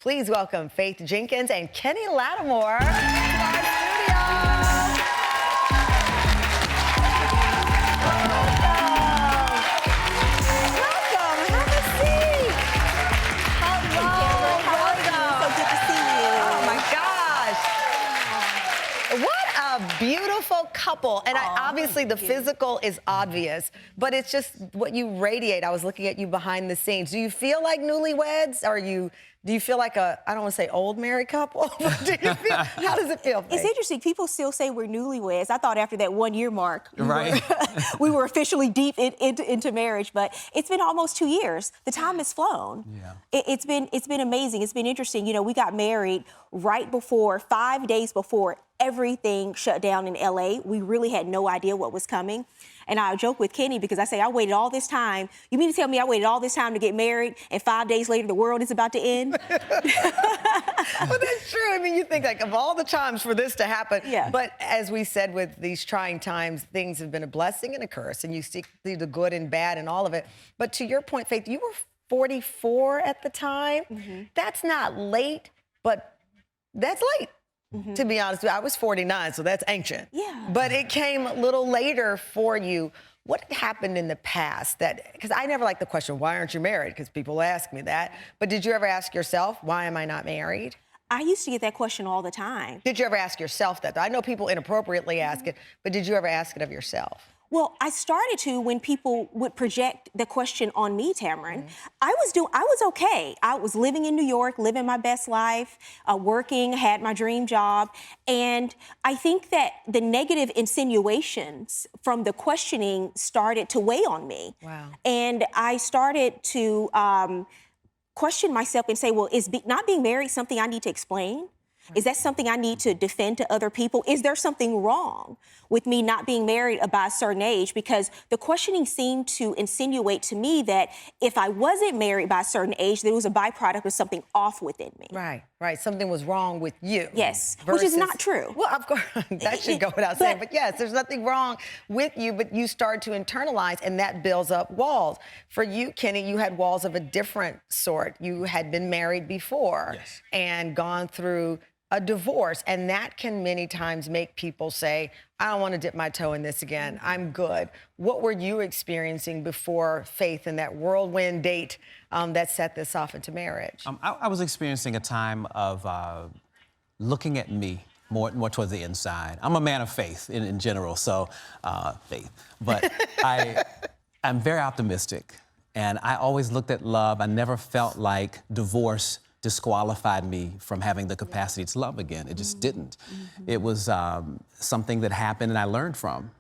Please welcome Faith Jenkins and Kenny Lattimore to our studio. Welcome. Have a seat. Hello. Welcome. So good to see you. Oh, my gosh. What a beautiful couple. And obviously the physical is obvious, but it's just what you radiate. I was looking at you behind the scenes. Do you feel like newlyweds? Do you feel like I don't want to say old married couple? How does it feel? It's interesting. People still say we're newlyweds. I thought after that 1 year mark, we were officially deep into marriage, but it's been almost 2 years. The time has flown. Yeah. It's been amazing. It's been interesting. You know, we got married right before, 5 days before everything shut down in LA. We really had no idea what was coming. And I joke with Kenny because I say, I waited all this time. You mean to tell me I waited all this time to get married and 5 days later the world is about to end? Well, that's true. I mean, you think like of all the times for this to happen. Yeah. But as we said, with these trying times, things have been a blessing and a curse, and you see the good and bad and all of it. But to your point, Faith, you were 44 at the time. Mm-hmm. That's not late, but that's late. Mm-hmm. To be honest with you, I was 49, so that's ancient. Yeah. But it came a little later for you. What had happened in the past because I never like the question, why aren't you married? Because people ask me that. But did you ever ask yourself, why am I not married? I used to get that question all the time. Did you ever ask yourself that? I know people inappropriately ask it, but did you ever ask it of yourself? Well, I started to when people would project the question on me, Tamron. Mm-hmm. I was okay. I was living in New York, living my best life, working, had my dream job. And I think that the negative insinuations from the questioning started to weigh on me. Wow. And I started to question myself and say, well, is not being married something I need to explain? Is that something I need to defend to other people? Is there something wrong with me not being married by a certain age? Because the questioning seemed to insinuate to me that if I wasn't married by a certain age, that it was a byproduct of something off within me. Right. Something was wrong with you. Yes, which is not true. Well, of course, that should go without saying. But yes, there's nothing wrong with you, but you start to internalize, and that builds up walls. For you, Kenny, you had walls of a different sort. You had been married before and gone through a divorce, and that can many times make people say, I don't want to dip my toe in this again. I'm good. What were you experiencing before Faith and that whirlwind date that set this off into marriage? I was experiencing a time of looking at me more towards the inside. I'm a man of faith in general, so faith. But I'm very optimistic, and I always looked at love. I never felt like divorce disqualified me from having the capacity to love again. It just didn't. Mm-hmm. It was something that happened and I learned from.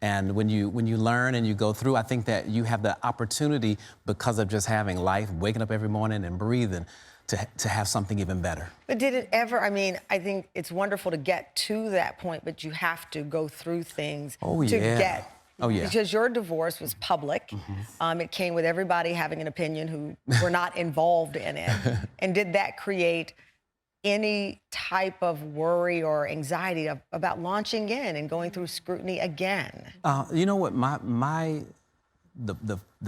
And when you learn and you go through, I think that you have the opportunity, because of just having life, waking up every morning and breathing, to have something even better. But did it ever, I mean, I think it's wonderful to get to that point, but you have to go through things to get. Oh, yeah. Because your divorce was public. Mm-hmm. It came with everybody having an opinion who were not involved in it. And did that create any type of worry or anxiety about launching in and going through scrutiny again? You know what, the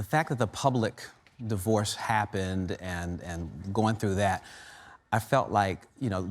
fact that the public divorce happened and going through that, I felt like, you know,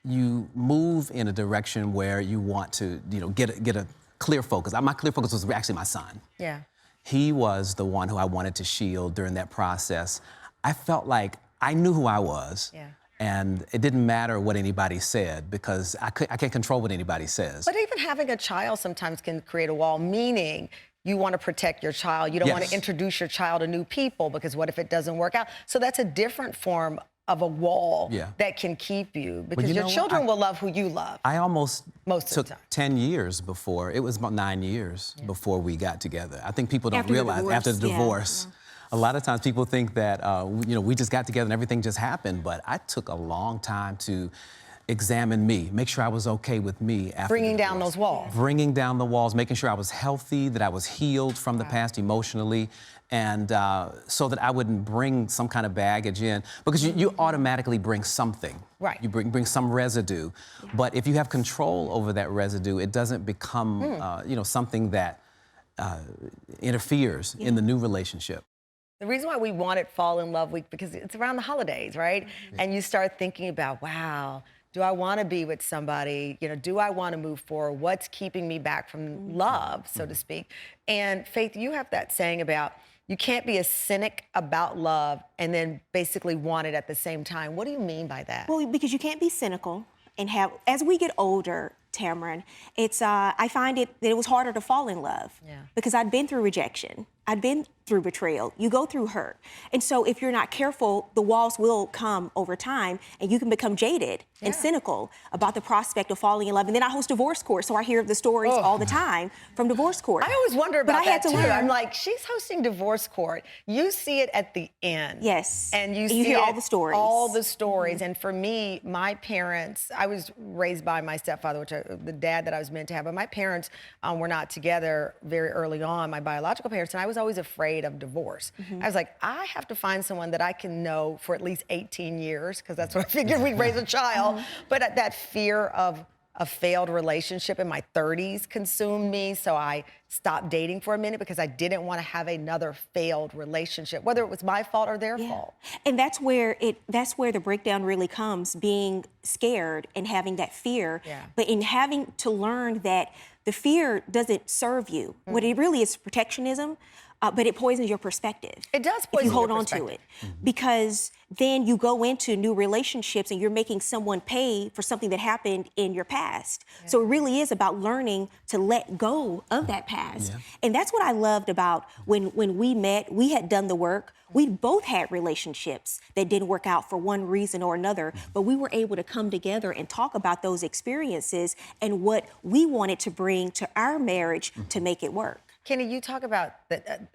you move in a direction where you want to, you know, get a clear focus. My clear focus was actually my son. Yeah. He was the one who I wanted to shield during that process. I felt like I knew who I was. Yeah. And it didn't matter what anybody said, because I can't control what anybody says. But even having a child sometimes can create a wall, meaning you want to protect your child. You don't want to introduce your child to new people, because what if it doesn't work out? So that's a different form of a wall that can keep you, because your children will love who you love. I almost took 10 years before. It was about 9 years before we got together. I think people don't realize after the divorce. A lot of times people think that you know, we just got together and everything just happened, but I took a long time to examine me, make sure I was okay with me after bringing down those walls. Bringing down the walls, making sure I was healthy, that I was healed from the past emotionally, and so that I wouldn't bring some kind of baggage in, because you automatically bring something. Right. You bring some residue, but if you have control over that residue, it doesn't become you know, something that interferes in the new relationship. The reason why we wanted Fall in Love Week, because it's around the holidays, right? And you start thinking about, wow, do I want to be with somebody? You know, do I want to move forward? What's keeping me back from love, so to speak? And Faith, you have that saying about you can't be a cynic about love and then basically want it at the same time. What do you mean by that? Well, because you can't be cynical and have, as we get older, Tamron, it's, I find that it was harder to fall in love because I'd been through rejection. I'd been through betrayal. You go through hurt. And so if you're not careful, the walls will come over time and you can become jaded and cynical about the prospect of falling in love. And then I host divorce court, so I hear the stories all the time from divorce court. I always wonder about that too. learn. I'm like, she's hosting divorce court. You see it at the end. Yes. And you hear all the stories. All the stories. And for me, my parents, I was raised by my stepfather, which the dad that I was meant to have, but my parents were not together very early on, my biological parents, and I was always afraid of divorce. I was like, I have to find someone that I can know for at least 18 years, because that's what I figured we'd raise a child. But that fear of a failed relationship in my 30s consumed me, so I stopped dating for a minute because I didn't want to have another failed relationship, whether it was my fault or their fault. And that's where the breakdown really comes, being scared and having that fear, but in having to learn that the fear doesn't serve you. What it really is protectionism, but it poisons your perspective. It does if poison you hold your on to it. Because then you go into new relationships and you're making someone pay for something that happened in your past. So it really is about learning to let go of that past. And that's what I loved about when we met. We had done the work. We both had relationships that didn't work out for one reason or another, but we were able to come together and talk about those experiences and what we wanted to bring to our marriage to make it work. Kenny, you talk about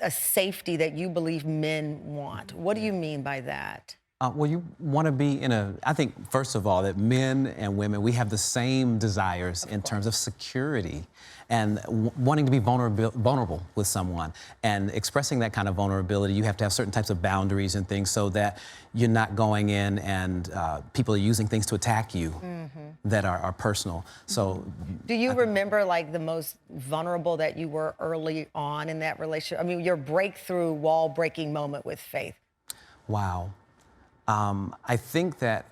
a safety that you believe men want. What do you mean by that? Well, you want to be I think, first of all, that men and women, we have the same desires in terms of security and wanting to be vulnerable with someone. And expressing that kind of vulnerability, you have to have certain types of boundaries and things so that you're not going in and people are using things to attack you that are personal. So, do you remember like the most vulnerable that you were early on in that relationship? I mean, your breakthrough wall-breaking moment with Faith. Wow. I think that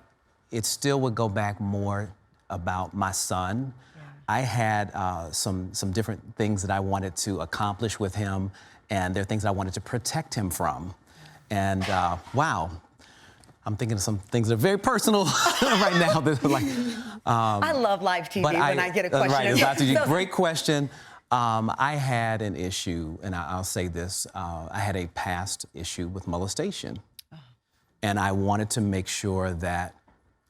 it still would go back more about my son. I had some different things that I wanted to accomplish with him, and there are things I wanted to protect him from. And wow, I'm thinking of some things that are very personal right now. That are like, I love live TV when I get a question. Right, great question. I had an issue, and I'll say this, I had a past issue with molestation. And I wanted to make sure that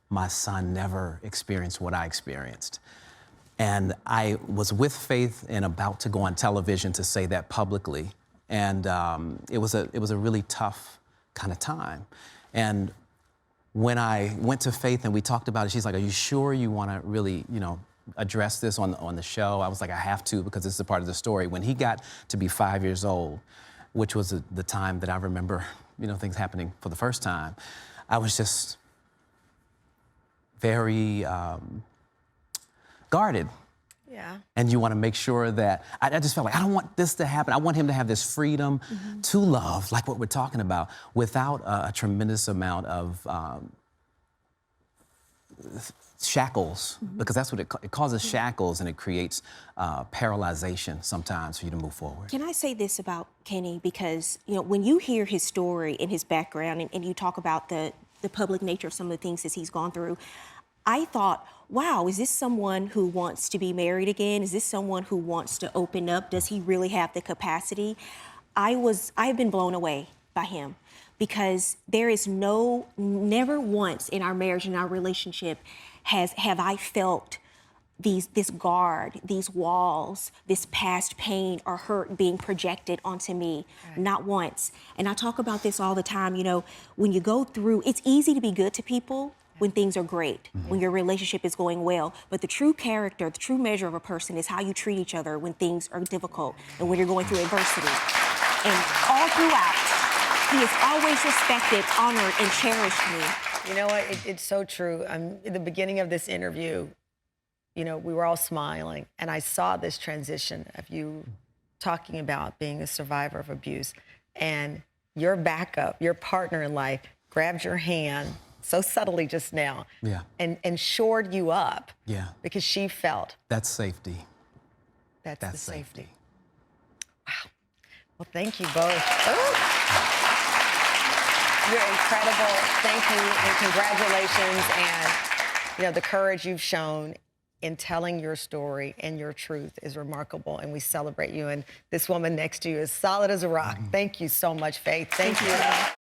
my son never experienced what I experienced. And I was with Faith and about to go on television to say that publicly. And it was a really tough kind of time. And when I went to Faith and we talked about it, she's like, "Are you sure you want to really, address this on the show?" I was like, "I have to, because this is a part of the story." When he got to be 5 years old, which was the time that I remember, things happening for the first time, I was just very guarded. Yeah. And you want to make sure that, I just felt like, I don't want this to happen. I want him to have this freedom to love, like what we're talking about, without a tremendous amount of shackles, because that's what it causes, shackles, and it creates paralyzation sometimes for you to move forward. Can I say this about Kenny? Because, when you hear his story and his background and you talk about the public nature of some of the things that he's gone through, I thought, wow, is this someone who wants to be married again? Is this someone who wants to open up? Does he really have the capacity? I've been blown away by him, because there is never once in our marriage, in our relationship, have I felt this guard, these walls, this past pain or hurt being projected onto me. Right. Not once. And I talk about this all the time. When you go through, it's easy to be good to people when things are great, when your relationship is going well. But the true character, the true measure of a person is how you treat each other when things are difficult and when you're going through adversity. And all throughout, he has always respected, honored, and cherished me. You know what? It's so true. In the beginning of this interview, we were all smiling, and I saw this transition of you talking about being a survivor of abuse, and your backup, your partner in life, grabbed your hand so subtly just now, Yeah. and shored you up, Yeah. because she felt That's safety. that's That's the safety. safety. Wow. Well, thank you both. Oh. You're incredible. Thank you and congratulations, and the courage you've shown in telling your story and your truth is remarkable, and we celebrate you. And this woman next to you is solid as a rock. Thank you so much, Faith. Thank you.